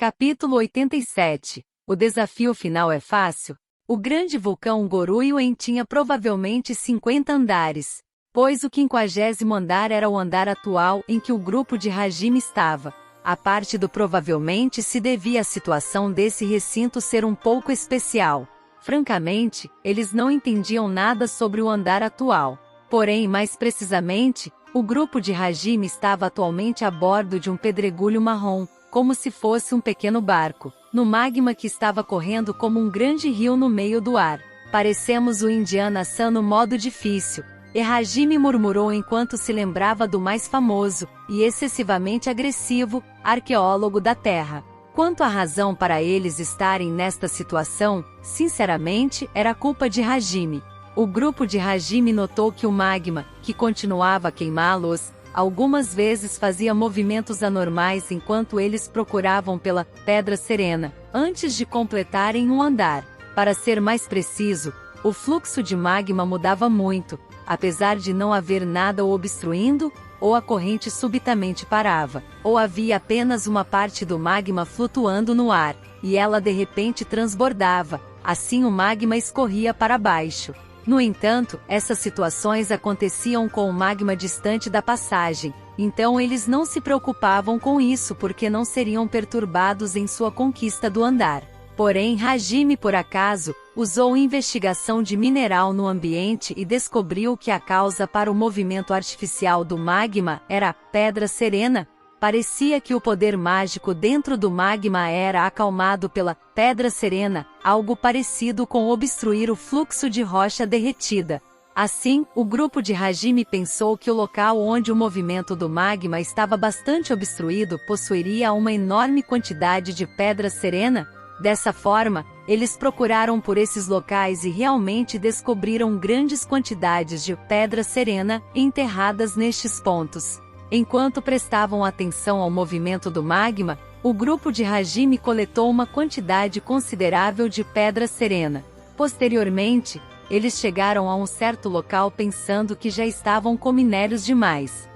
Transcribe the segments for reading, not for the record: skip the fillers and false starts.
Capítulo 87. O desafio final é fácil? O grande vulcão Goruiuen tinha provavelmente 50 andares, pois o 50º andar era o andar atual em que o grupo de Hajime estava. A parte do provavelmente se devia à situação desse recinto ser um pouco especial. Francamente, eles não entendiam nada sobre o andar atual. Porém, mais precisamente, o grupo de Hajime estava atualmente a bordo de um pedregulho marrom, como se fosse um pequeno barco, no magma que estava correndo como um grande rio no meio do ar. Parecemos o Indiana-san no modo difícil, e Hajime murmurou enquanto se lembrava do mais famoso, e excessivamente agressivo, arqueólogo da Terra. Quanto à razão para eles estarem nesta situação, sinceramente, era culpa de Hajime. O grupo de Hajime notou que o magma, que continuava a queimá-los, algumas vezes fazia movimentos anormais enquanto eles procuravam pela Pedra Serena, antes de completarem um andar. Para ser mais preciso, o fluxo de magma mudava muito, apesar de não haver nada o obstruindo, ou a corrente subitamente parava, ou havia apenas uma parte do magma flutuando no ar, e ela de repente transbordava, assim o magma escorria para baixo. No entanto, essas situações aconteciam com o magma distante da passagem, então eles não se preocupavam com isso porque não seriam perturbados em sua conquista do andar. Porém, Hajime por acaso, usou investigação de mineral no ambiente e descobriu que a causa para o movimento artificial do magma era a Pedra Serena. Parecia que o poder mágico dentro do magma era acalmado pela Pedra Serena, algo parecido com obstruir o fluxo de rocha derretida. Assim, o grupo de Hajime pensou que o local onde o movimento do magma estava bastante obstruído possuiria uma enorme quantidade de Pedra Serena. Dessa forma, eles procuraram por esses locais e realmente descobriram grandes quantidades de Pedra Serena enterradas nestes pontos. Enquanto prestavam atenção ao movimento do magma, o grupo de Hajime coletou uma quantidade considerável de Pedra Serena. Posteriormente, eles chegaram a um certo local pensando que já estavam com minérios demais.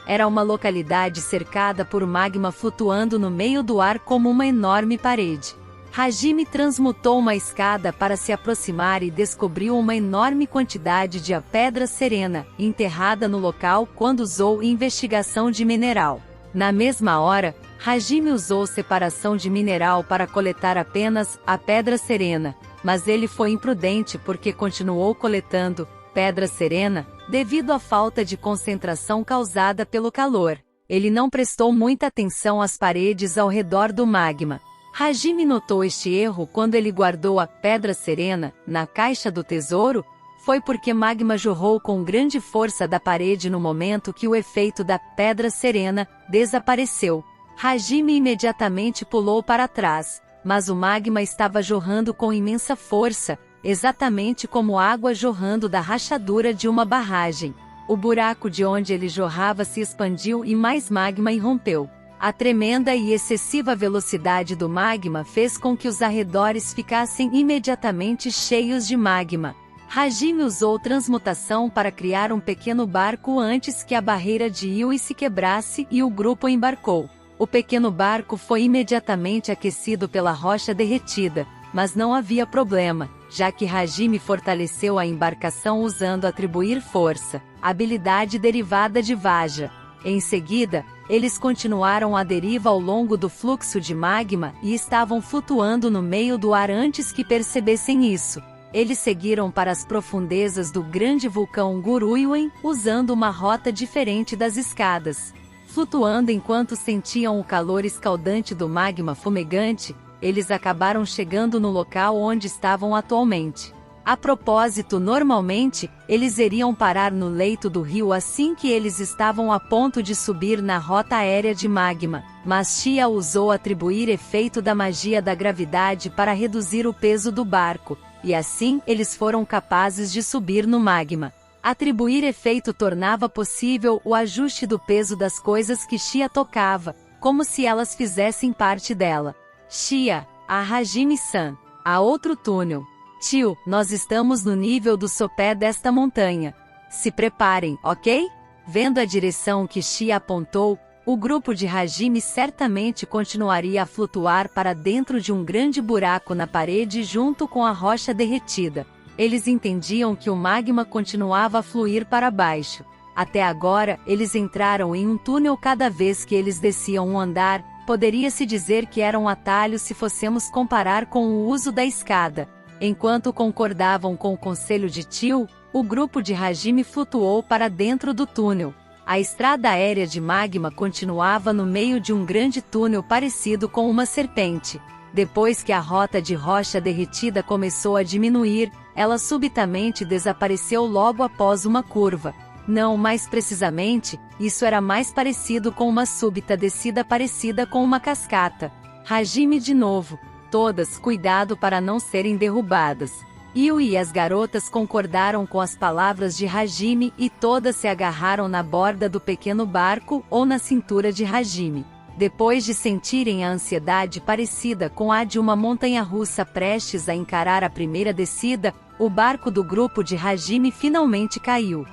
Era uma localidade cercada por magma flutuando no meio do ar como uma enorme parede. Hajime transmutou uma escada para se aproximar e descobriu uma enorme quantidade de Pedra Serena, enterrada no local quando usou investigação de mineral. Na mesma hora, Hajime usou separação de mineral para coletar apenas a Pedra Serena, mas ele foi imprudente porque continuou coletando Pedra Serena, devido à falta de concentração causada pelo calor. Ele não prestou muita atenção às paredes ao redor do magma. Hajime notou este erro quando ele guardou a Pedra Serena na caixa do tesouro. Foi porque magma jorrou com grande força da parede no momento que o efeito da Pedra Serena desapareceu. Hajime imediatamente pulou para trás, mas o magma estava jorrando com imensa força, exatamente como água jorrando da rachadura de uma barragem. O buraco de onde ele jorrava se expandiu e mais magma irrompeu. A tremenda e excessiva velocidade do magma fez com que os arredores ficassem imediatamente cheios de magma. Hajime usou transmutação para criar um pequeno barco antes que a barreira de Yui se quebrasse e o grupo embarcou. O pequeno barco foi imediatamente aquecido pela rocha derretida, mas não havia problema, já que Hajime fortaleceu a embarcação usando atribuir força, habilidade derivada de Vajra. Em seguida, eles continuaram a deriva ao longo do fluxo de magma e estavam flutuando no meio do ar antes que percebessem isso. Eles seguiram para as profundezas do grande vulcão Goruiuen, usando uma rota diferente das escadas. Flutuando enquanto sentiam o calor escaldante do magma fumegante, eles acabaram chegando no local onde estavam atualmente. A propósito, normalmente, eles iriam parar no leito do rio assim que eles estavam a ponto de subir na rota aérea de magma, mas Shia usou atribuir efeito da magia da gravidade para reduzir o peso do barco, e assim eles foram capazes de subir no magma. Atribuir efeito tornava possível o ajuste do peso das coisas que Shia tocava, como se elas fizessem parte dela. Shia, a Hajime-san, há outro túnel. Tio, nós estamos no nível do sopé desta montanha. Se preparem, ok? Vendo a direção que Shia apontou, o grupo de Hajime certamente continuaria a flutuar para dentro de um grande buraco na parede junto com a rocha derretida. Eles entendiam que o magma continuava a fluir para baixo. Até agora, eles entraram em um túnel cada vez que eles desciam um andar. Poderia-se dizer que era um atalho se fossemos comparar com o uso da escada. Enquanto concordavam com o conselho de Tio, o grupo de Hajime flutuou para dentro do túnel. A estrada aérea de magma continuava no meio de um grande túnel parecido com uma serpente. Depois que a rota de rocha derretida começou a diminuir, ela subitamente desapareceu logo após uma curva. Não, mais precisamente, isso era mais parecido com uma súbita descida parecida com uma cascata. Hajime de novo. Todas, cuidado para não serem derrubadas. Yui e as garotas concordaram com as palavras de Hajime e todas se agarraram na borda do pequeno barco ou na cintura de Hajime. Depois de sentirem a ansiedade parecida com a de uma montanha-russa prestes a encarar a primeira descida, o barco do grupo de Hajime finalmente caiu.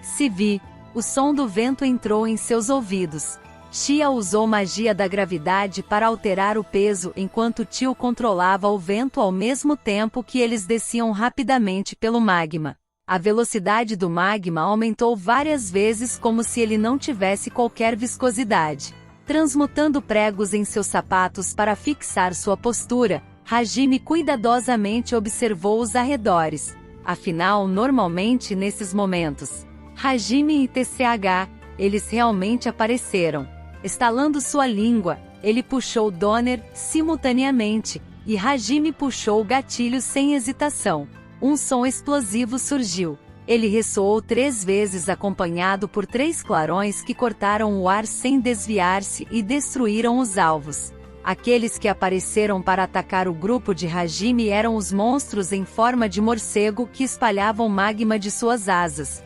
Se vi. O som do vento entrou em seus ouvidos. Shia usou magia da gravidade para alterar o peso enquanto Tio controlava o vento ao mesmo tempo que eles desciam rapidamente pelo magma. A velocidade do magma aumentou várias vezes como se ele não tivesse qualquer viscosidade. Transmutando pregos em seus sapatos para fixar sua postura, Hajime cuidadosamente observou os arredores. Afinal, normalmente nesses momentos, Hajime e TCH, eles realmente apareceram. Estalando sua língua, ele puxou Donner simultaneamente, e Hajime puxou o gatilho sem hesitação. Um som explosivo surgiu. Ele ressoou 3 vezes acompanhado por 3 clarões que cortaram o ar sem desviar-se e destruíram os alvos. Aqueles que apareceram para atacar o grupo de Hajime eram os monstros em forma de morcego que espalhavam magma de suas asas.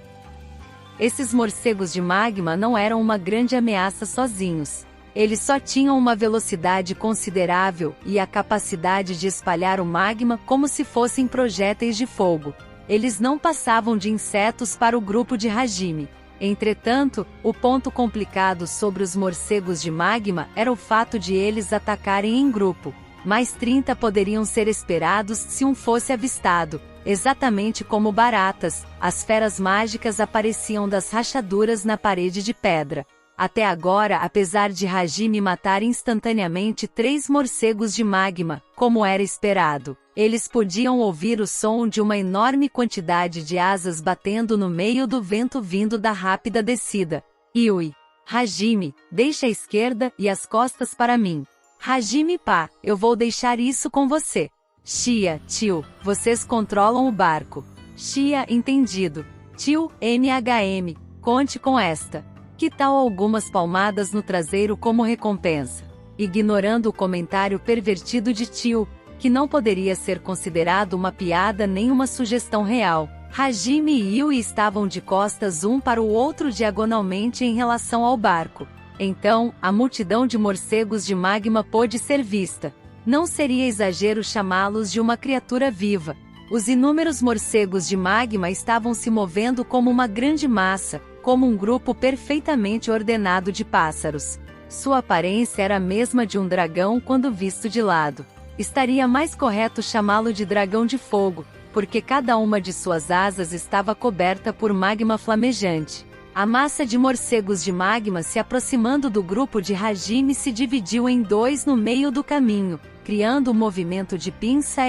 Esses morcegos de magma não eram uma grande ameaça sozinhos. Eles só tinham uma velocidade considerável e a capacidade de espalhar o magma como se fossem projéteis de fogo. Eles não passavam de insetos para o grupo de Hajime. Entretanto, o ponto complicado sobre os morcegos de magma era o fato de eles atacarem em grupo. Mais 30 poderiam ser esperados se um fosse avistado. Exatamente como baratas, as feras mágicas apareciam das rachaduras na parede de pedra. Até agora, apesar de Hajime matar instantaneamente 3 morcegos de magma, como era esperado, eles podiam ouvir o som de uma enorme quantidade de asas batendo no meio do vento vindo da rápida descida. Yui. Hajime, deixa a esquerda e as costas para mim. Hajime pá, eu vou deixar isso com você. Shia, Tio, vocês controlam o barco. Shia, entendido. Tio, NHM, conte com esta. Que tal algumas palmadas no traseiro como recompensa? Ignorando o comentário pervertido de Tio, que não poderia ser considerado uma piada nem uma sugestão real, Hajime e Yui estavam de costas um para o outro diagonalmente em relação ao barco. Então, a multidão de morcegos de magma pôde ser vista. Não seria exagero chamá-los de uma criatura viva. Os inúmeros morcegos de magma estavam se movendo como uma grande massa, como um grupo perfeitamente ordenado de pássaros. Sua aparência era a mesma de um dragão quando visto de lado. Estaria mais correto chamá-lo de dragão de fogo, porque cada uma de suas asas estava coberta por magma flamejante. A massa de morcegos de magma se aproximando do grupo de Hajime se dividiu em 2 no meio do caminho, criando um movimento de pinça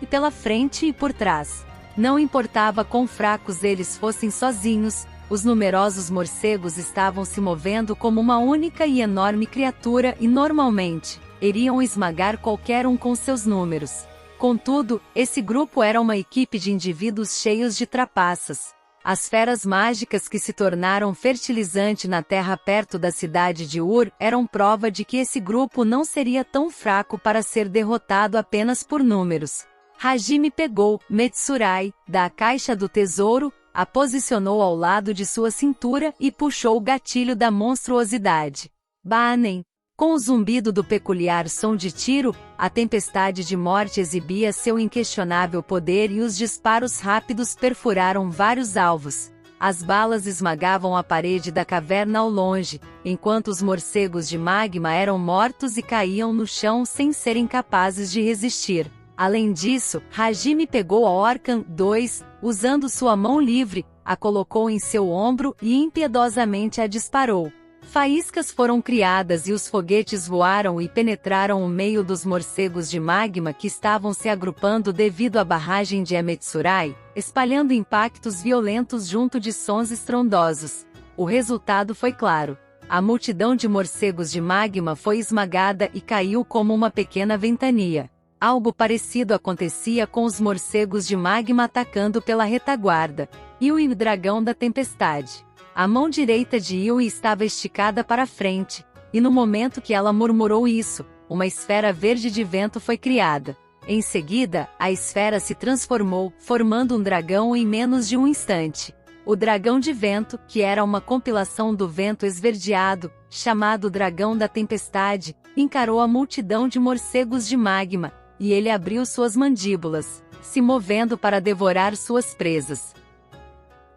e pela frente e por trás. Não importava quão fracos eles fossem sozinhos, os numerosos morcegos estavam se movendo como uma única e enorme criatura e normalmente iriam esmagar qualquer um com seus números. Contudo, esse grupo era uma equipe de indivíduos cheios de trapaças. As feras mágicas que se tornaram fertilizante na terra perto da cidade de Ur eram prova de que esse grupo não seria tão fraco para ser derrotado apenas por números. Hajime pegou Metsurai da caixa do tesouro, a posicionou ao lado de sua cintura e puxou o gatilho da monstruosidade. Banen. Com o zumbido do peculiar som de tiro, a tempestade de morte exibia seu inquestionável poder e os disparos rápidos perfuraram vários alvos. As balas esmagavam a parede da caverna ao longe, enquanto os morcegos de magma eram mortos e caíam no chão sem serem capazes de resistir. Além disso, Hajime pegou a Orkan 2, usando sua mão livre, a colocou em seu ombro e impiedosamente a disparou. Faíscas foram criadas e os foguetes voaram e penetraram o meio dos morcegos de magma que estavam se agrupando devido à barragem de Emetsurai, espalhando impactos violentos junto de sons estrondosos. O resultado foi claro. A multidão de morcegos de magma foi esmagada e caiu como uma pequena ventania. Algo parecido acontecia com os morcegos de magma atacando pela retaguarda. Yui, o dragão da tempestade. A mão direita de Yui estava esticada para frente, e no momento que ela murmurou isso, uma esfera verde de vento foi criada. Em seguida, a esfera se transformou, formando um dragão em menos de um instante. O dragão de vento, que era uma compilação do vento esverdeado, chamado Dragão da Tempestade, encarou a multidão de morcegos de magma, e ele abriu suas mandíbulas, se movendo para devorar suas presas.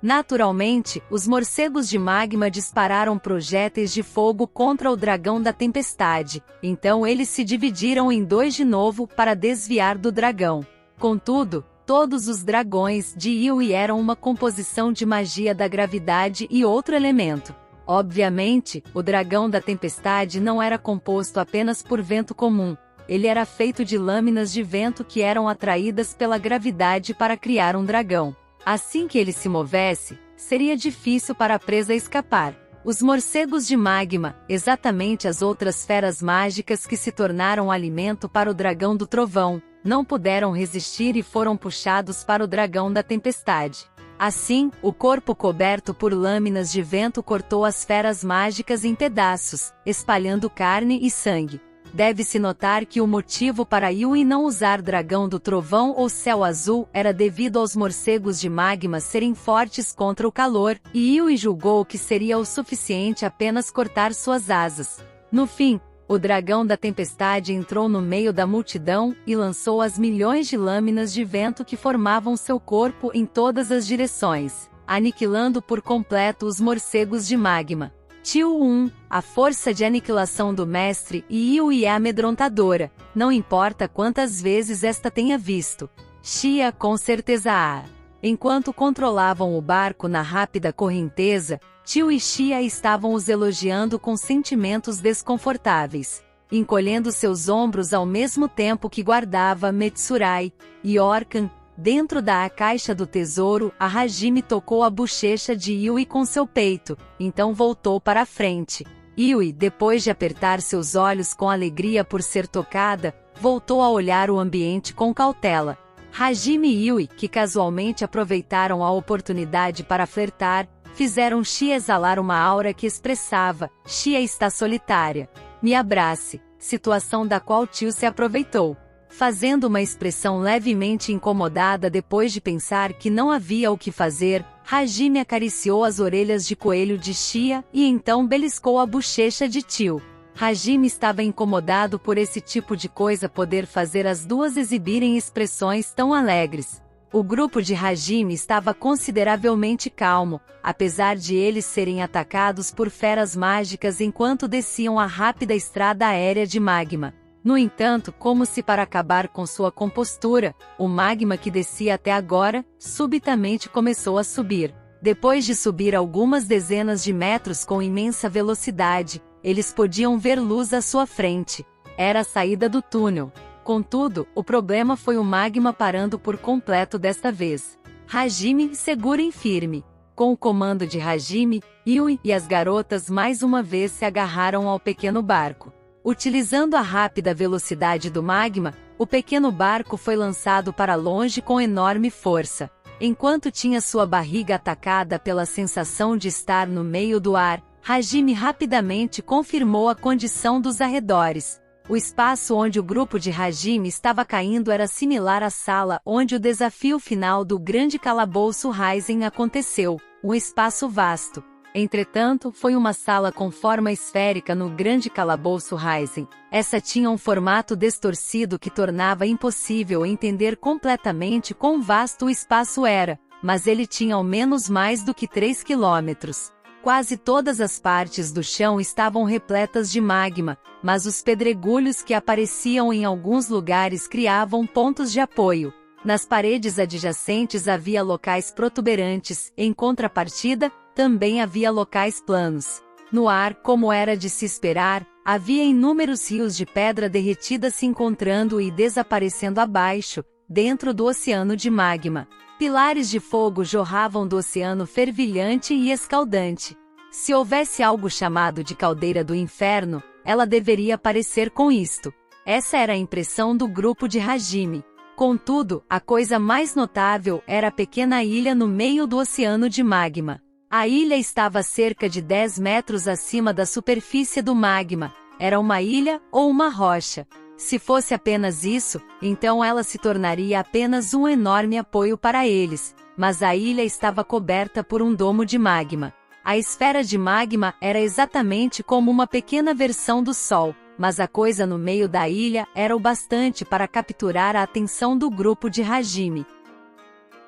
Naturalmente, os morcegos de magma dispararam projéteis de fogo contra o dragão da tempestade, então eles se dividiram em dois de novo para desviar do dragão. Contudo, todos os dragões de Yui eram uma composição de magia da gravidade e outro elemento. Obviamente, o dragão da tempestade não era composto apenas por vento comum, ele era feito de lâminas de vento que eram atraídas pela gravidade para criar um dragão. Assim que ele se movesse, seria difícil para a presa escapar. Os morcegos de magma, exatamente as outras feras mágicas que se tornaram alimento para o dragão do trovão, não puderam resistir e foram puxados para o dragão da tempestade. Assim, o corpo coberto por lâminas de vento cortou as feras mágicas em pedaços, espalhando carne e sangue. Deve-se notar que o motivo para Yui não usar dragão do trovão ou céu azul era devido aos morcegos de magma serem fortes contra o calor, e Yui julgou que seria o suficiente apenas cortar suas asas. No fim, o dragão da tempestade entrou no meio da multidão e lançou as milhões de lâminas de vento que formavam seu corpo em todas as direções, aniquilando por completo os morcegos de magma. Tio 1, a força de aniquilação do mestre e Yui é amedrontadora, não importa quantas vezes esta tenha visto. Xia com certeza há. Enquanto controlavam o barco na rápida correnteza, Tio e Xia estavam os elogiando com sentimentos desconfortáveis, encolhendo seus ombros ao mesmo tempo que guardava Metsurai e Orkan. Dentro da caixa do tesouro, a Hajime tocou a bochecha de Yui com seu peito, então voltou para a frente. Yui, depois de apertar seus olhos com alegria por ser tocada, voltou a olhar o ambiente com cautela. Hajime e Yui, que casualmente aproveitaram a oportunidade para flertar, fizeram Xia exalar uma aura que expressava: Xia está solitária. Me abrace, situação da qual Tio se aproveitou. Fazendo uma expressão levemente incomodada depois de pensar que não havia o que fazer, Hajime acariciou as orelhas de coelho de Xia e então beliscou a bochecha de Tio. Hajime estava incomodado por esse tipo de coisa poder fazer as duas exibirem expressões tão alegres. O grupo de Hajime estava consideravelmente calmo, apesar de eles serem atacados por feras mágicas enquanto desciam a rápida estrada aérea de magma. No entanto, como se para acabar com sua compostura, o magma que descia até agora, subitamente começou a subir. Depois de subir algumas dezenas de metros com imensa velocidade, eles podiam ver luz à sua frente. Era a saída do túnel. Contudo, o problema foi o magma parando por completo desta vez. Hajime, segurem firme. Com o comando de Hajime, Yui e as garotas mais uma vez se agarraram ao pequeno barco. Utilizando a rápida velocidade do magma, o pequeno barco foi lançado para longe com enorme força. Enquanto tinha sua barriga atacada pela sensação de estar no meio do ar, Hajime rapidamente confirmou a condição dos arredores. O espaço onde o grupo de Hajime estava caindo era similar à sala onde o desafio final do grande calabouço Raizen aconteceu, um espaço vasto. Entretanto, foi uma sala com forma esférica no grande calabouço Raizen. Essa tinha um formato distorcido que tornava impossível entender completamente quão vasto o espaço era. mas ele tinha ao menos mais do que 3 quilômetros. Quase todas as partes do chão estavam repletas de magma, mas os pedregulhos que apareciam em alguns lugares criavam pontos de apoio. Nas paredes adjacentes havia locais protuberantes, em contrapartida, também havia locais planos. No ar, como era de se esperar, havia inúmeros rios de pedra derretida se encontrando e desaparecendo abaixo, dentro do oceano de magma. Pilares de fogo jorravam do oceano fervilhante e escaldante. Se houvesse algo chamado de caldeira do inferno, ela deveria parecer com isto. Essa era a impressão do grupo de Hajime. Contudo, a coisa mais notável era a pequena ilha no meio do oceano de magma. A ilha estava a cerca de 10 metros acima da superfície do magma. Era uma ilha ou uma rocha. Se fosse apenas isso, então ela se tornaria apenas um enorme apoio para eles, mas a ilha estava coberta por um domo de magma. A esfera de magma era exatamente como uma pequena versão do Sol, mas a coisa no meio da ilha era o bastante para capturar a atenção do grupo de Hajime.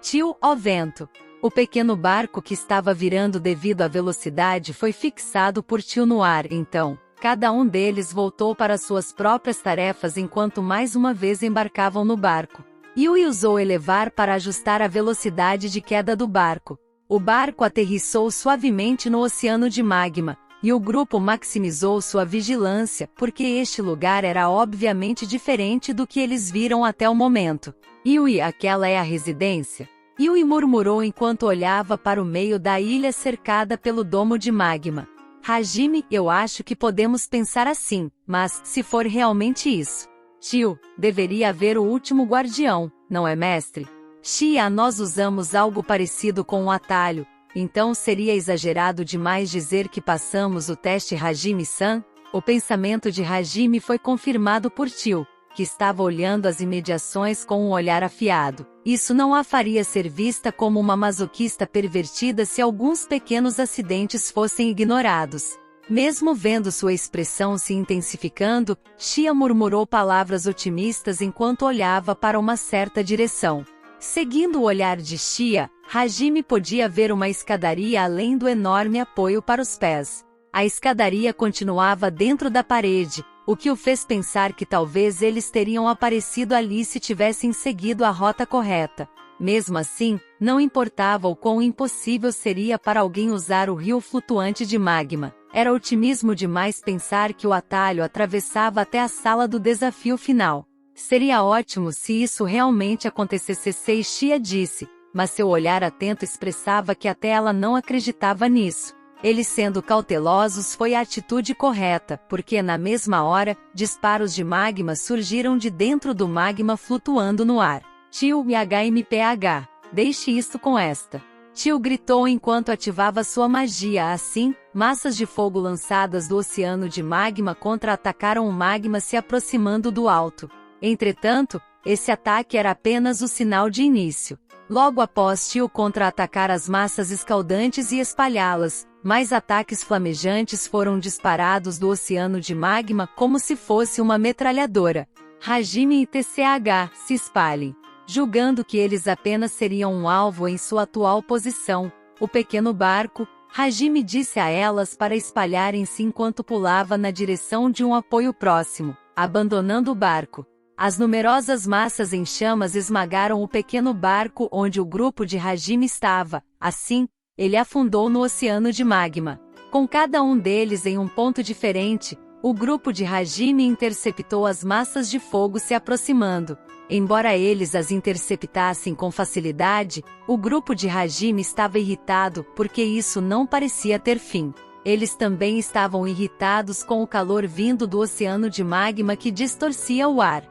Tio, ó vento! O pequeno barco que estava virando devido à velocidade foi fixado por Tio no ar, então. Cada um deles voltou para suas próprias tarefas enquanto mais uma vez embarcavam no barco. Yui usou elevar para ajustar a velocidade de queda do barco. O barco aterrissou suavemente no oceano de magma, e o grupo maximizou sua vigilância porque este lugar era obviamente diferente do que eles viram até o momento. Yui, aquela é a residência? Yui murmurou enquanto olhava para o meio da ilha cercada pelo domo de magma. Hajime, eu acho que podemos pensar assim, mas, se for realmente isso. Tio, deveria haver o último guardião, não é, mestre? Shia, nós usamos algo parecido com um atalho, então seria exagerado demais dizer que passamos o teste Hajime-san? O pensamento de Hajime foi confirmado por Tio, que estava olhando as imediações com um olhar afiado. Isso não a faria ser vista como uma masoquista pervertida se alguns pequenos acidentes fossem ignorados. Mesmo vendo sua expressão se intensificando, Shia murmurou palavras otimistas enquanto olhava para uma certa direção. Seguindo o olhar de Shia, Hajime podia ver uma escadaria além do enorme apoio para os pés. A escadaria continuava dentro da parede, o que o fez pensar que talvez eles teriam aparecido ali se tivessem seguido a rota correta. Mesmo assim, não importava o quão impossível seria para alguém usar o rio flutuante de magma. Era otimismo demais pensar que o atalho atravessava até a sala do desafio final. Seria ótimo se isso realmente acontecesse, Shia disse, mas seu olhar atento expressava que até ela não acreditava nisso. Eles sendo cautelosos foi a atitude correta, porque na mesma hora, disparos de magma surgiram de dentro do magma flutuando no ar. Tio HMPH, deixe isto com esta. Tio gritou enquanto ativava sua magia. Assim, massas de fogo lançadas do oceano de magma contra-atacaram o magma se aproximando do alto. Entretanto, esse ataque era apenas o sinal de início. Logo após Tio contra-atacar as massas escaldantes e espalhá-las, mais ataques flamejantes foram disparados do oceano de magma como se fosse uma metralhadora. Hajime e TCH se espalhem. Julgando que eles apenas seriam um alvo em sua atual posição, o pequeno barco, Hajime disse a elas para espalharem-se enquanto pulava na direção de um apoio próximo, abandonando o barco. As numerosas massas em chamas esmagaram o pequeno barco onde o grupo de Hajime estava. Assim, ele afundou no oceano de magma. Com cada um deles em um ponto diferente, o grupo de Hajime interceptou as massas de fogo se aproximando. Embora eles as interceptassem com facilidade, o grupo de Hajime estava irritado porque isso não parecia ter fim. Eles também estavam irritados com o calor vindo do oceano de magma que distorcia o ar.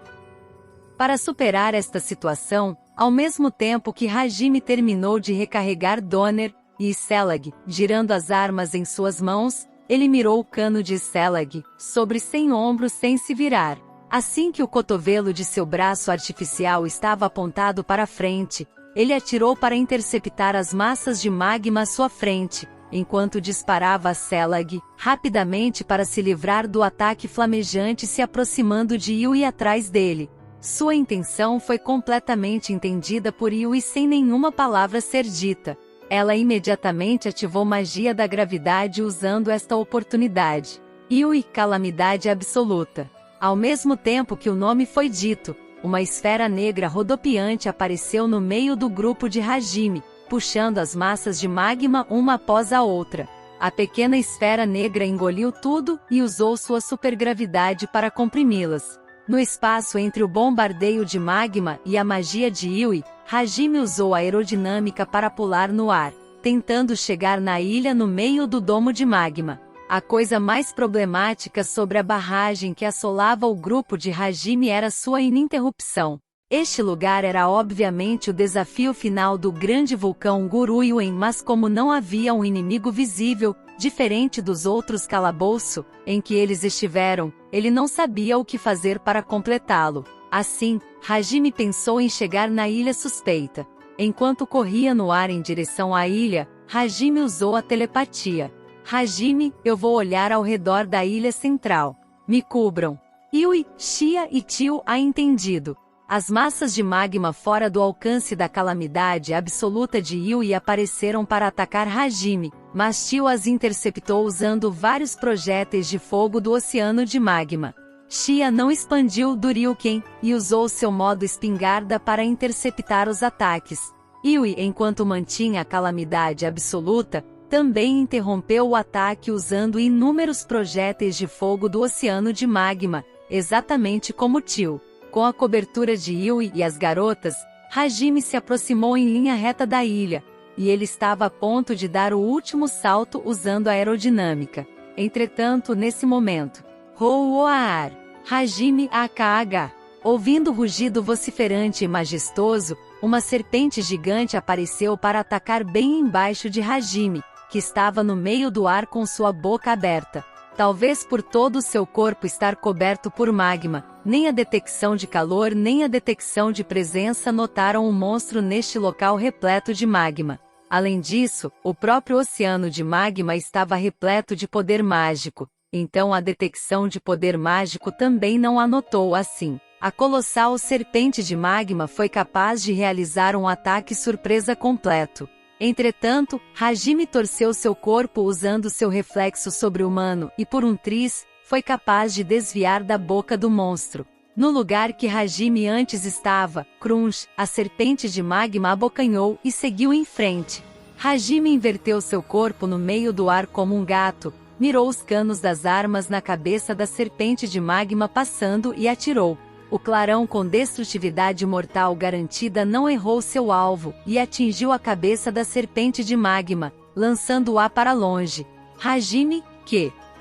Para superar esta situação, ao mesmo tempo que Hajime terminou de recarregar Donner e Selag, girando as armas em suas mãos, ele mirou o cano de Selag sobre sem ombros sem se virar. Assim que o cotovelo de seu braço artificial estava apontado para frente, ele atirou para interceptar as massas de magma à sua frente, enquanto disparava a Selag rapidamente para se livrar do ataque flamejante se aproximando de Yui atrás dele. Sua intenção foi completamente entendida por Yui sem nenhuma palavra ser dita. Ela imediatamente ativou magia da gravidade usando esta oportunidade. Yui, calamidade absoluta. Ao mesmo tempo que o nome foi dito, uma esfera negra rodopiante apareceu no meio do grupo de Hajime, puxando as massas de magma uma após a outra. A pequena esfera negra engoliu tudo e usou sua supergravidade para comprimi-las. No espaço entre o bombardeio de magma e a magia de Yui, Hajime usou a aerodinâmica para pular no ar, tentando chegar na ilha no meio do domo de magma. A coisa mais problemática sobre a barragem que assolava o grupo de Hajime era sua ininterrupção. Este lugar era obviamente o desafio final do grande vulcão Guruiuen, mas como não havia um inimigo visível, diferente dos outros calabouço em que eles estiveram, ele não sabia o que fazer para completá-lo. Assim, Hajime pensou em chegar na ilha suspeita. Enquanto corria no ar em direção à ilha, Hajime usou a telepatia. Hajime, eu vou olhar ao redor da ilha central. Me cubram. Yui, Shia e Tio a entendido. As massas de magma fora do alcance da calamidade absoluta de Yui apareceram para atacar Hajime, mas Tio as interceptou usando vários projéteis de fogo do oceano de magma. Shia não expandiu do Ryuken e usou seu modo espingarda para interceptar os ataques. Yui, enquanto mantinha a calamidade absoluta, também interrompeu o ataque usando inúmeros projéteis de fogo do oceano de magma, exatamente como Tio. Com a cobertura de Yui e as garotas, Hajime se aproximou em linha reta da ilha, e ele estava a ponto de dar o último salto usando a aerodinâmica. Entretanto, nesse momento, Houoar, Hajime AKH. Ouvindo o rugido vociferante e majestoso, uma serpente gigante apareceu para atacar bem embaixo de Hajime, que estava no meio do ar com sua boca aberta. Talvez por todo o seu corpo estar coberto por magma, nem a detecção de calor nem a detecção de presença notaram o monstro neste local repleto de magma. Além disso, o próprio oceano de magma estava repleto de poder mágico, então a detecção de poder mágico também não a notou assim. A colossal serpente de magma foi capaz de realizar um ataque surpresa completo. Entretanto, Hajime torceu seu corpo usando seu reflexo sobre-humano e por um triz, foi capaz de desviar da boca do monstro. No lugar que Hajime antes estava, crunch, a serpente de magma abocanhou e seguiu em frente. Hajime inverteu seu corpo no meio do ar como um gato, mirou os canos das armas na cabeça da serpente de magma passando e atirou. O clarão com destrutividade mortal garantida não errou seu alvo, e atingiu a cabeça da serpente de magma, lançando-a para longe. Hajime,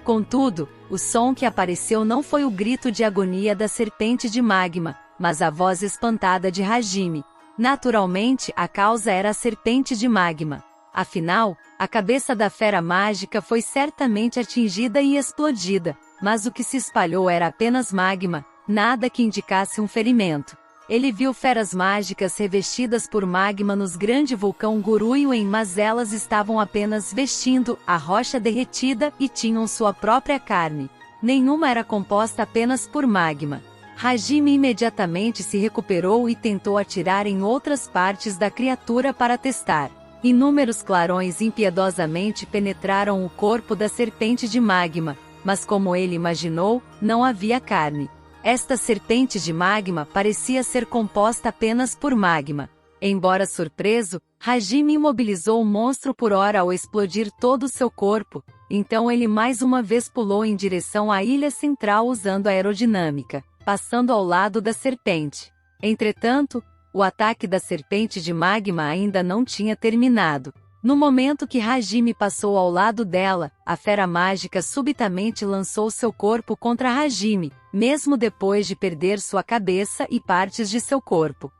contudo, o som que apareceu não foi o grito de agonia da serpente de magma, mas a voz espantada de Hajime. Naturalmente, a causa era a serpente de magma. Afinal, a cabeça da fera mágica foi certamente atingida e explodida, mas o que se espalhou era apenas magma, nada que indicasse um ferimento. Ele viu feras mágicas revestidas por magma nos grande vulcão Guruiuen, mas elas estavam apenas vestindo a rocha derretida e tinham sua própria carne. Nenhuma era composta apenas por magma. Hajime imediatamente se recuperou e tentou atirar em outras partes da criatura para testar. Inúmeros clarões impiedosamente penetraram o corpo da serpente de magma, mas como ele imaginou, não havia carne. Esta serpente de magma parecia ser composta apenas por magma. Embora surpreso, Hajime imobilizou o monstro por hora ao explodir todo o seu corpo, então ele mais uma vez pulou em direção à ilha central usando a aerodinâmica, passando ao lado da serpente. Entretanto, o ataque da serpente de magma ainda não tinha terminado. No momento que Hajime passou ao lado dela, a fera mágica subitamente lançou seu corpo contra Hajime, mesmo depois de perder sua cabeça e partes de seu corpo.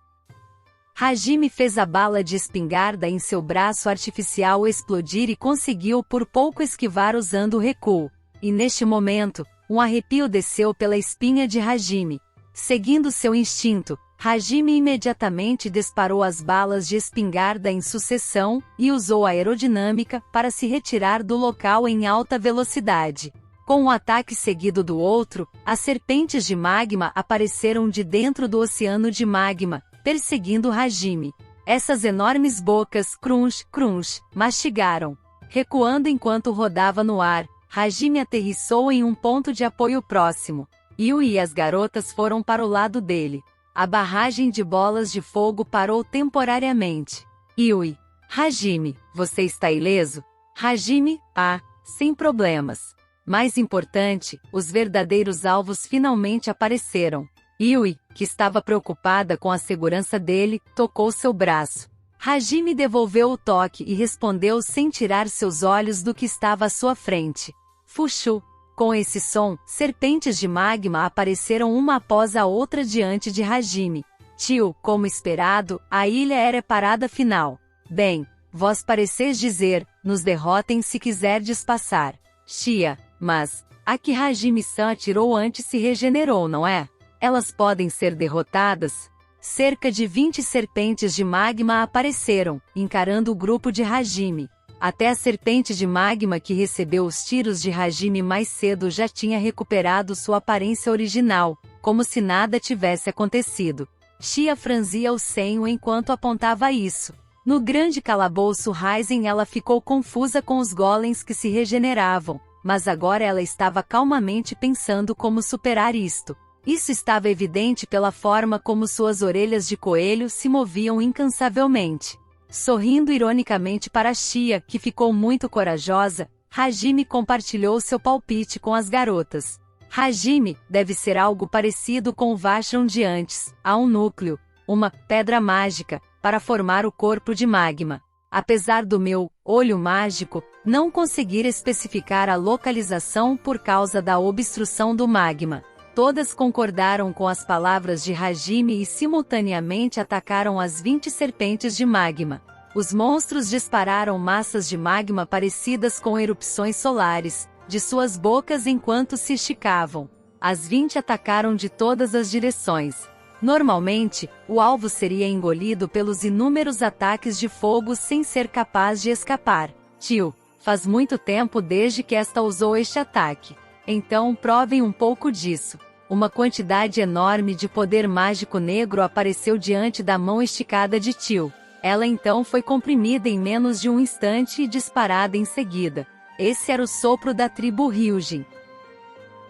Hajime fez a bala de espingarda em seu braço artificial explodir e conseguiu por pouco esquivar usando o recuo. E neste momento, um arrepio desceu pela espinha de Hajime. Seguindo seu instinto, Hajime imediatamente disparou as balas de espingarda em sucessão, e usou a aerodinâmica para se retirar do local em alta velocidade. Com um ataque seguido do outro, as serpentes de magma apareceram de dentro do oceano de magma, perseguindo Hajime. Essas enormes bocas, crunch, crunch, mastigaram. Recuando enquanto rodava no ar, Hajime aterrissou em um ponto de apoio próximo. Yui e as garotas foram para o lado dele. A barragem de bolas de fogo parou temporariamente. Yui: Hajime, você está ileso? Hajime: sem problemas. Mais importante, os verdadeiros alvos finalmente apareceram. Yui, que estava preocupada com a segurança dele, tocou seu braço. Hajime devolveu o toque e respondeu sem tirar seus olhos do que estava à sua frente. Fushu. Com esse som, serpentes de magma apareceram uma após a outra diante de Hajime. Tio, como esperado, a ilha era a parada final. Bem, vós pareceis dizer, nos derrotem se quiserdes passar. Shia, mas, a que Hajime-san atirou antes se regenerou, não é? Elas podem ser derrotadas? Cerca de 20 serpentes de magma apareceram, encarando o grupo de Hajime. Até a serpente de magma que recebeu os tiros de Hajime mais cedo já tinha recuperado sua aparência original, como se nada tivesse acontecido. Shia franzia o senho enquanto apontava isso. No grande calabouço Raizen ela ficou confusa com os golems que se regeneravam, mas agora ela estava calmamente pensando como superar isto. Isso estava evidente pela forma como suas orelhas de coelho se moviam incansavelmente. Sorrindo ironicamente para Shia, que ficou muito corajosa, Hajime compartilhou seu palpite com as garotas. Hajime deve ser algo parecido com o Vashon de antes. Há um núcleo, uma pedra mágica, para formar o corpo de magma. Apesar do meu olho mágico não conseguir especificar a localização por causa da obstrução do magma, todas concordaram com as palavras de Hajime e simultaneamente atacaram as 20 serpentes de magma. Os monstros dispararam massas de magma parecidas com erupções solares, de suas bocas enquanto se esticavam. As 20 atacaram de todas as direções. Normalmente, o alvo seria engolido pelos inúmeros ataques de fogo sem ser capaz de escapar. Tio, faz muito tempo desde que esta usou este ataque. Então provem um pouco disso. Uma quantidade enorme de poder mágico negro apareceu diante da mão esticada de Tio. Ela então foi comprimida em menos de um instante e disparada em seguida. Esse era o sopro da tribo Ryujin.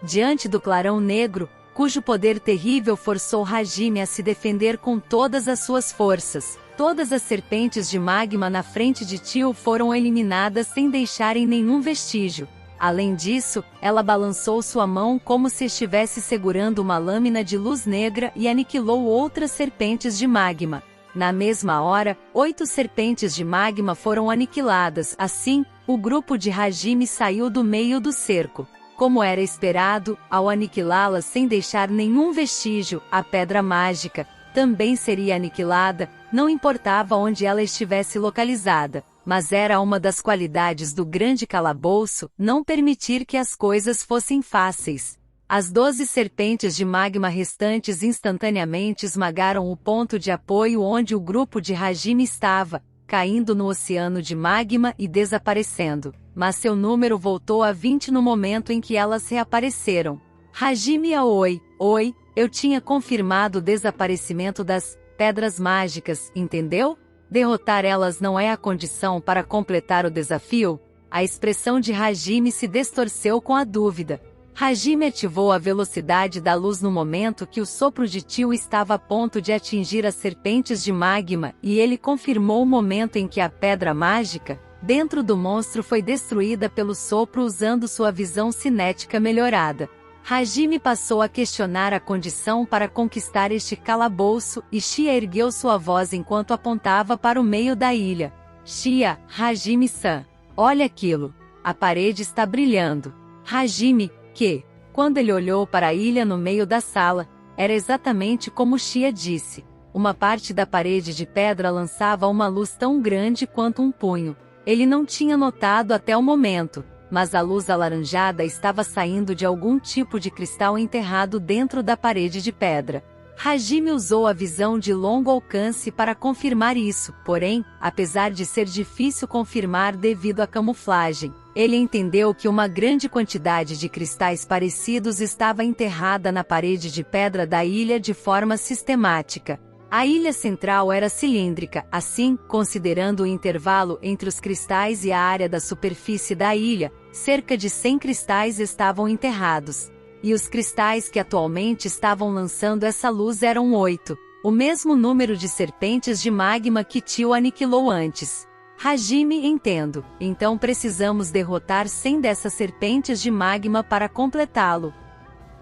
Diante do clarão negro, cujo poder terrível forçou Hajime a se defender com todas as suas forças, todas as serpentes de magma na frente de Tio foram eliminadas sem deixarem nenhum vestígio. Além disso, ela balançou sua mão como se estivesse segurando uma lâmina de luz negra e aniquilou outras serpentes de magma. Na mesma hora, 8 serpentes de magma foram aniquiladas. Assim, o grupo de Hajime saiu do meio do cerco. Como era esperado, ao aniquilá-las sem deixar nenhum vestígio, a pedra mágica também seria aniquilada, não importava onde ela estivesse localizada. Mas era uma das qualidades do grande calabouço não permitir que as coisas fossem fáceis. As 12 serpentes de magma restantes instantaneamente esmagaram o ponto de apoio onde o grupo de Hajime estava, caindo no oceano de magma e desaparecendo. Mas seu número voltou a 20 no momento em que elas reapareceram. Hajime oi, eu tinha confirmado o desaparecimento das pedras mágicas, entendeu? Derrotar elas não é a condição para completar o desafio? A expressão de Hajime se distorceu com a dúvida. Hajime ativou a velocidade da luz no momento que o sopro de Tio estava a ponto de atingir as serpentes de magma, e ele confirmou o momento em que a pedra mágica, dentro do monstro, foi destruída pelo sopro usando sua visão cinética melhorada. Hajime passou a questionar a condição para conquistar este calabouço, e Shia ergueu sua voz enquanto apontava para o meio da ilha. Shia, Hajime-san, olha aquilo. A parede está brilhando. Hajime, que, quando ele olhou para a ilha no meio da sala, era exatamente como Shia disse. Uma parte da parede de pedra lançava uma luz tão grande quanto um punho. Ele não tinha notado até o momento, mas a luz alaranjada estava saindo de algum tipo de cristal enterrado dentro da parede de pedra. Hajime usou a visão de longo alcance para confirmar isso, porém, apesar de ser difícil confirmar devido à camuflagem, ele entendeu que uma grande quantidade de cristais parecidos estava enterrada na parede de pedra da ilha de forma sistemática. A ilha central era cilíndrica, assim, considerando o intervalo entre os cristais e a área da superfície da ilha, cerca de 100 cristais estavam enterrados. E os cristais que atualmente estavam lançando essa luz eram 8, o mesmo número de serpentes de magma que Tio aniquilou antes. Hajime, entendo, então precisamos derrotar 100 dessas serpentes de magma para completá-lo.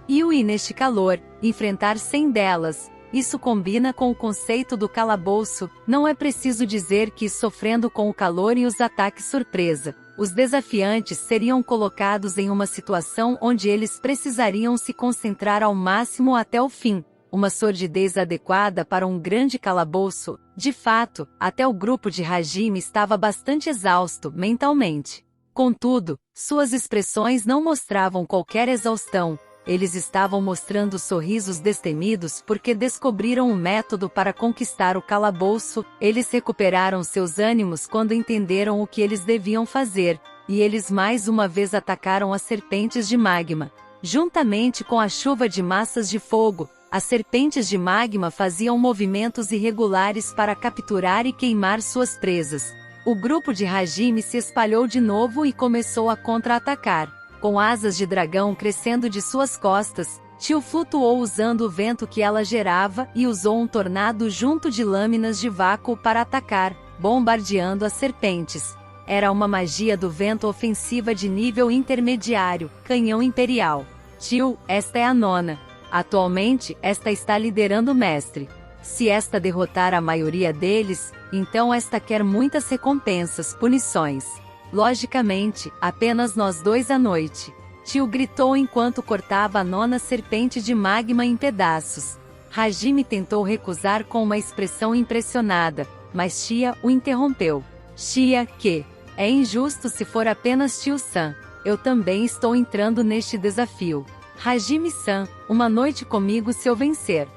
Yui, neste calor, enfrentar 100 delas. Isso combina com o conceito do calabouço, não é preciso dizer que sofrendo com o calor e os ataques surpresa, os desafiantes seriam colocados em uma situação onde eles precisariam se concentrar ao máximo até o fim, uma sordidez adequada para um grande calabouço. De fato, até o grupo de Hajime estava bastante exausto mentalmente. Contudo, suas expressões não mostravam qualquer exaustão. Eles estavam mostrando sorrisos destemidos porque descobriram um método para conquistar o calabouço. Eles recuperaram seus ânimos quando entenderam o que eles deviam fazer, e eles mais uma vez atacaram as serpentes de magma. Juntamente com a chuva de massas de fogo, as serpentes de magma faziam movimentos irregulares para capturar e queimar suas presas. O grupo de Hajime se espalhou de novo e começou a contra-atacar. Com asas de dragão crescendo de suas costas, Tio flutuou usando o vento que ela gerava e usou um tornado junto de lâminas de vácuo para atacar, bombardeando as serpentes. Era uma magia do vento ofensiva de nível intermediário, canhão imperial. Tio, esta é a nona. Atualmente, esta está liderando o mestre. Se esta derrotar a maioria deles, então esta quer muitas recompensas, punições. Logicamente, apenas nós dois à noite. Tio gritou enquanto cortava a nona serpente de magma em pedaços. Hajime tentou recusar com uma expressão impressionada, mas Tia o interrompeu. Tia, que? É injusto se for apenas Tio-san. Eu também estou entrando neste desafio. Hajime-san, uma noite comigo se eu vencer.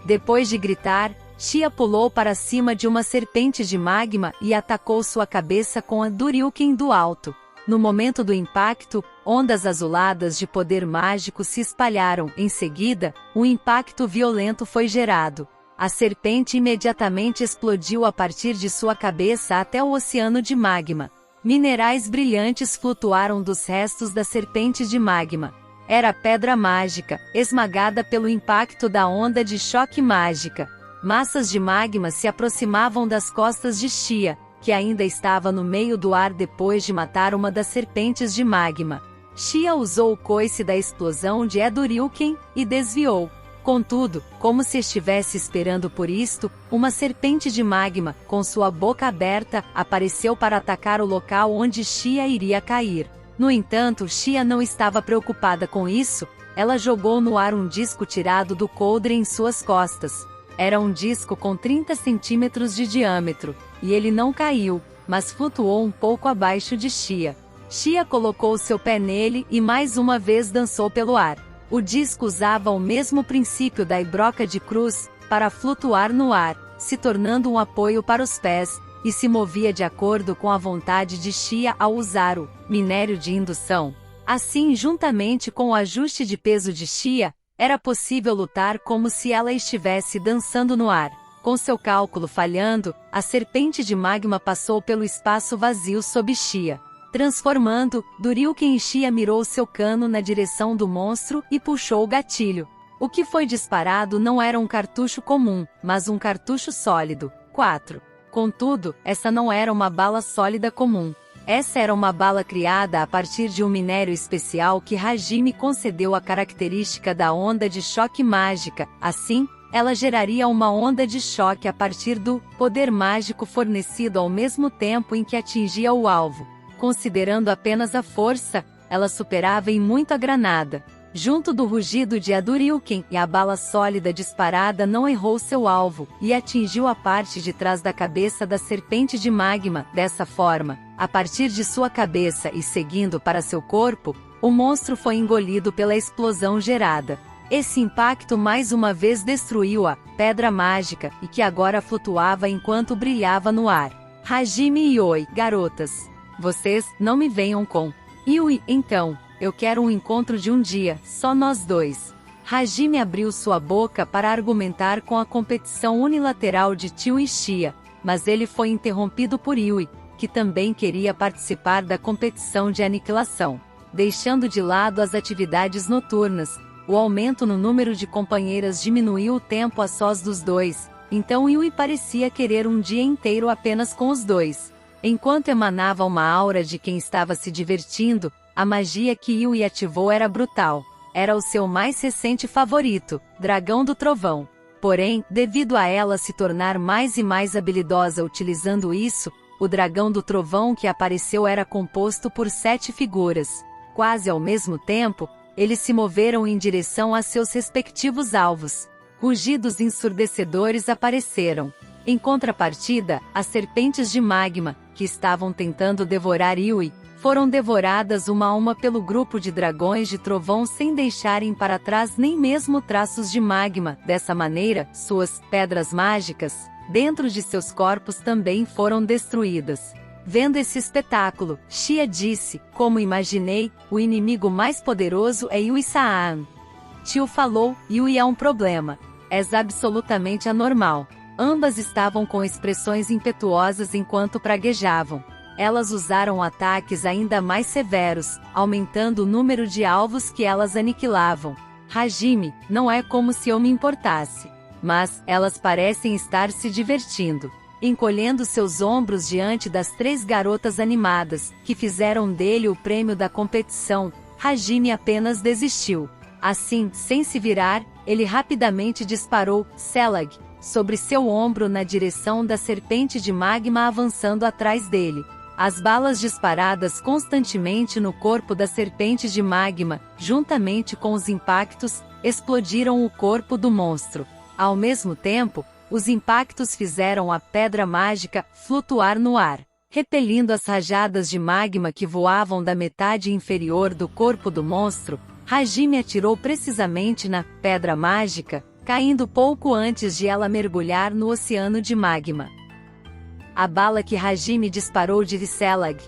Depois de gritar, Tia pulou para cima de uma serpente de magma e atacou sua cabeça com a Duryuken do alto. No momento do impacto, ondas azuladas de poder mágico se espalharam. Em seguida, um impacto violento foi gerado. A serpente imediatamente explodiu a partir de sua cabeça até o oceano de magma. Minerais brilhantes flutuaram dos restos da serpente de magma. Era pedra mágica, esmagada pelo impacto da onda de choque mágica. Massas de magma se aproximavam das costas de Tia, que ainda estava no meio do ar depois de matar uma das serpentes de magma. Tia usou o coice da explosão de Edoryuken e desviou. Contudo, como se estivesse esperando por isto, uma serpente de magma, com sua boca aberta, apareceu para atacar o local onde Tia iria cair. No entanto, Tia não estava preocupada com isso. Ela jogou no ar um disco tirado do coldre em suas costas. Era um disco com 30 centímetros de diâmetro, e ele não caiu, mas flutuou um pouco abaixo de Tia. Tia colocou seu pé nele e mais uma vez dançou pelo ar. O disco usava o mesmo princípio da broca de cruz, para flutuar no ar, se tornando um apoio para os pés, e se movia de acordo com a vontade de Tia ao usar o minério de indução. Assim, juntamente com o ajuste de peso de Tia, era possível lutar como se ela estivesse dançando no ar. Com seu cálculo falhando, a serpente de magma passou pelo espaço vazio sob Tia. Transformando, Duryuken e Tia mirou seu cano na direção do monstro e puxou o gatilho. O que foi disparado não era um cartucho comum, mas um cartucho sólido. 4. Contudo, essa não era uma bala sólida comum. Essa era uma bala criada a partir de um minério especial que Hajime concedeu a característica da onda de choque mágica. Assim, ela geraria uma onda de choque a partir do poder mágico fornecido ao mesmo tempo em que atingia o alvo. Considerando apenas a força, ela superava em muito a granada. Junto do rugido de Edoryuken, e a bala sólida disparada não errou seu alvo, e atingiu a parte de trás da cabeça da serpente de magma. Dessa forma, a partir de sua cabeça e seguindo para seu corpo, o monstro foi engolido pela explosão gerada. Esse impacto mais uma vez destruiu a pedra mágica e que agora flutuava enquanto brilhava no ar. Hajime e Yui, garotas. Vocês não me venham com Yui, então. Eu quero um encontro de um dia, só nós dois. Hajime abriu sua boca para argumentar com a competição unilateral de Tio e Shia, mas ele foi interrompido por Yui, que também queria participar da competição de aniquilação. Deixando de lado as atividades noturnas, o aumento no número de companheiras diminuiu o tempo a sós dos dois, então Yui parecia querer um dia inteiro apenas com os dois. Enquanto emanava uma aura de quem estava se divertindo, a magia que Yui ativou era brutal. Era o seu mais recente favorito, Dragão do Trovão. Porém, devido a ela se tornar mais e mais habilidosa utilizando isso, o Dragão do Trovão que apareceu era composto por 7 figuras. Quase ao mesmo tempo, eles se moveram em direção a seus respectivos alvos. Rugidos ensurdecedores apareceram. Em contrapartida, as serpentes de magma, que estavam tentando devorar Yui, foram devoradas uma a uma pelo grupo de dragões de trovão sem deixarem para trás nem mesmo traços de magma. Dessa maneira, suas pedras mágicas, dentro de seus corpos também foram destruídas. Vendo esse espetáculo, Shia disse, como imaginei, o inimigo mais poderoso é Yui-san. Tio falou, Yui é um problema. És absolutamente anormal. Ambas estavam com expressões impetuosas enquanto praguejavam. Elas usaram ataques ainda mais severos, aumentando o número de alvos que elas aniquilavam. Hajime, não é como se eu me importasse. Mas, elas parecem estar se divertindo. Encolhendo seus ombros diante das 3 garotas animadas, que fizeram dele o prêmio da competição, Hajime apenas desistiu. Assim, sem se virar, ele rapidamente disparou Selag sobre seu ombro na direção da serpente de magma avançando atrás dele. As balas disparadas constantemente no corpo da serpente de magma, juntamente com os impactos, explodiram o corpo do monstro. Ao mesmo tempo, os impactos fizeram a pedra mágica flutuar no ar, repelindo as rajadas de magma que voavam da metade inferior do corpo do monstro. Hajime atirou precisamente na pedra mágica, caindo pouco antes de ela mergulhar no oceano de magma. A bala que Hajime disparou de Selag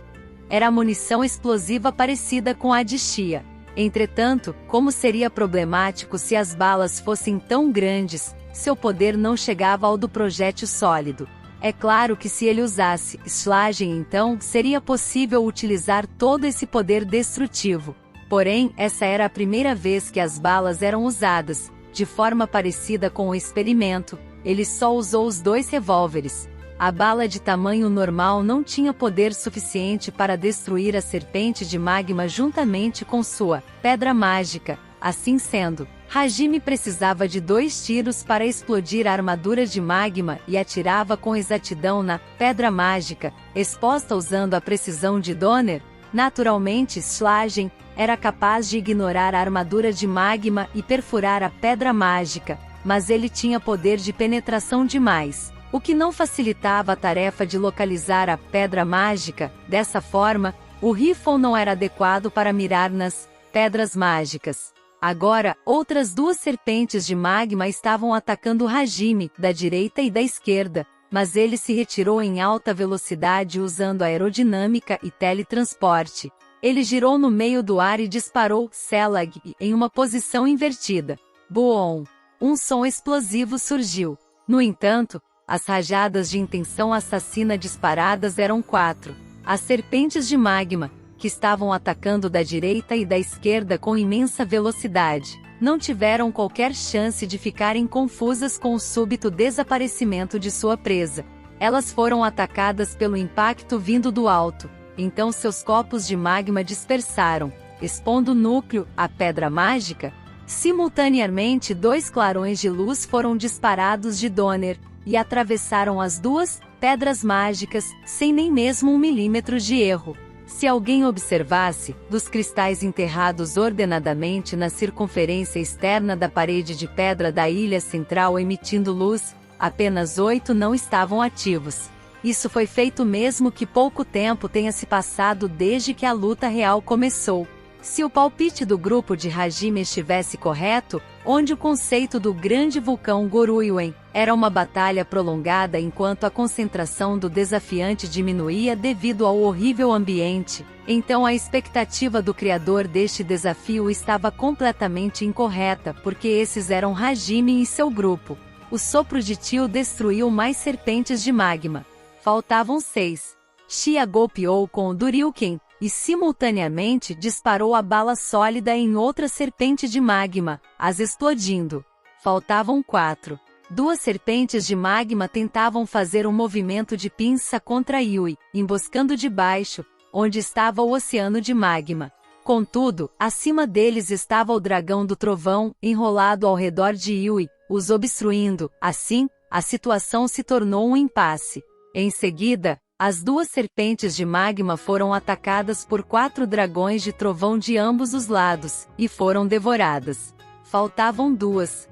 era munição explosiva parecida com a de Shia. Entretanto, como seria problemático se as balas fossem tão grandes, seu poder não chegava ao do projétil sólido. É claro que se ele usasse Slagen então, seria possível utilizar todo esse poder destrutivo. Porém, essa era a primeira vez que as balas eram usadas. De forma parecida com o experimento, ele só usou os 2 revólveres. A bala de tamanho normal não tinha poder suficiente para destruir a serpente de magma juntamente com sua pedra mágica. Assim sendo, Hajime precisava de 2 tiros para explodir a armadura de magma e atirava com exatidão na pedra mágica, exposta usando a precisão de Donner. Naturalmente, Slagen era capaz de ignorar a armadura de magma e perfurar a pedra mágica, mas ele tinha poder de penetração demais, o que não facilitava a tarefa de localizar a pedra mágica. Dessa forma, o rifle não era adequado para mirar nas pedras mágicas. Agora, outras 2 serpentes de magma estavam atacando Hajime, da direita e da esquerda, mas ele se retirou em alta velocidade usando aerodinâmica e teletransporte. Ele girou no meio do ar e disparou Selag em uma posição invertida. Boom! Um som explosivo surgiu. No entanto, as rajadas de intenção assassina disparadas eram 4. As serpentes de magma, que estavam atacando da direita e da esquerda com imensa velocidade, não tiveram qualquer chance de ficarem confusas com o súbito desaparecimento de sua presa. Elas foram atacadas pelo impacto vindo do alto, então seus copos de magma dispersaram, expondo o núcleo, a pedra mágica. Simultaneamente 2 clarões de luz foram disparados de Donner, e atravessaram as 2 pedras mágicas, sem nem mesmo 1 milímetro de erro. Se alguém observasse, dos cristais enterrados ordenadamente na circunferência externa da parede de pedra da ilha central emitindo luz, apenas 8 não estavam ativos. Isso foi feito mesmo que pouco tempo tenha se passado desde que a luta real começou. Se o palpite do grupo de Hajime estivesse correto, onde o conceito do grande vulcão Goryeo era uma batalha prolongada enquanto a concentração do desafiante diminuía devido ao horrível ambiente, então a expectativa do criador deste desafio estava completamente incorreta porque esses eram Hajime e seu grupo. O sopro de Tio destruiu mais serpentes de magma. Faltavam 6. Shia golpeou com o Duryuken e simultaneamente disparou a bala sólida em outra serpente de magma, as explodindo. Faltavam 4. 2 serpentes de magma tentavam fazer um movimento de pinça contra Yui, emboscando debaixo, onde estava o oceano de magma. Contudo, acima deles estava o dragão do trovão, enrolado ao redor de Yui, os obstruindo. Assim, a situação se tornou um impasse. Em seguida, as 2 serpentes de magma foram atacadas por 4 dragões de trovão de ambos os lados, e foram devoradas. Faltavam 2.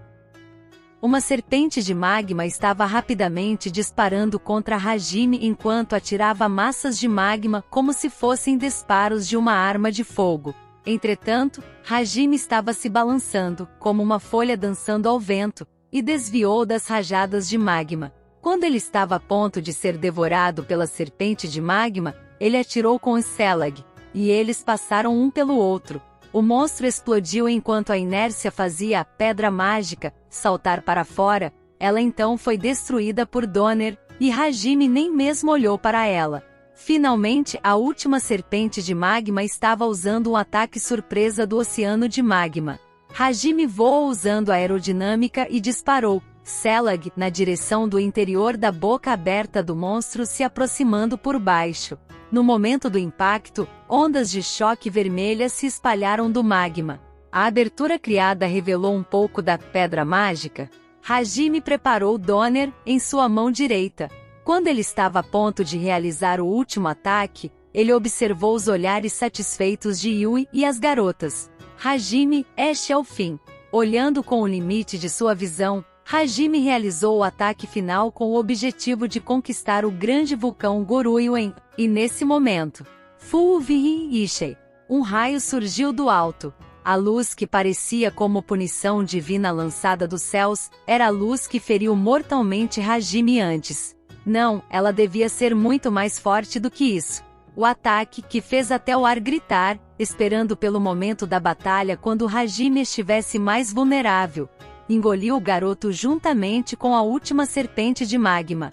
Uma serpente de magma estava rapidamente disparando contra Hajime enquanto atirava massas de magma como se fossem disparos de uma arma de fogo. Entretanto, Hajime estava se balançando, como uma folha dançando ao vento, e desviou das rajadas de magma. Quando ele estava a ponto de ser devorado pela serpente de magma, ele atirou com o Selag, e eles passaram um pelo outro. O monstro explodiu enquanto a inércia fazia a pedra mágica saltar para fora. Ela então foi destruída por Donner, e Hajime nem mesmo olhou para ela. Finalmente, a última serpente de magma estava usando um ataque surpresa do oceano de magma. Hajime voou usando a aerodinâmica e disparou Selag na direção do interior da boca aberta do monstro, se aproximando por baixo. No momento do impacto, ondas de choque vermelhas se espalharam do magma. A abertura criada revelou um pouco da pedra mágica. Hajime preparou Donner em sua mão direita. Quando ele estava a ponto de realizar o último ataque, ele observou os olhares satisfeitos de Yui e as garotas. Hajime, este é o fim. Olhando com o limite de sua visão, Hajime realizou o ataque final com o objetivo de conquistar o grande vulcão Goryeo, e nesse momento, Fuuvihi Ishii, um raio surgiu do alto. A luz que parecia como punição divina lançada dos céus, era a luz que feriu mortalmente Hajime antes. Não, ela devia ser muito mais forte do que isso. O ataque que fez até o ar gritar, esperando pelo momento da batalha quando Hajime estivesse mais vulnerável. Engoliu o garoto juntamente com a última serpente de magma.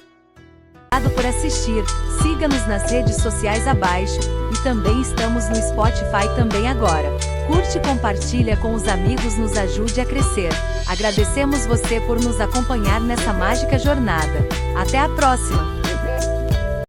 Obrigado por assistir, siga-nos nas redes sociais abaixo, e também estamos no Spotify também agora. Curte e compartilha com os amigos, nos ajude a crescer. Agradecemos você por nos acompanhar nessa mágica jornada. Até a próxima!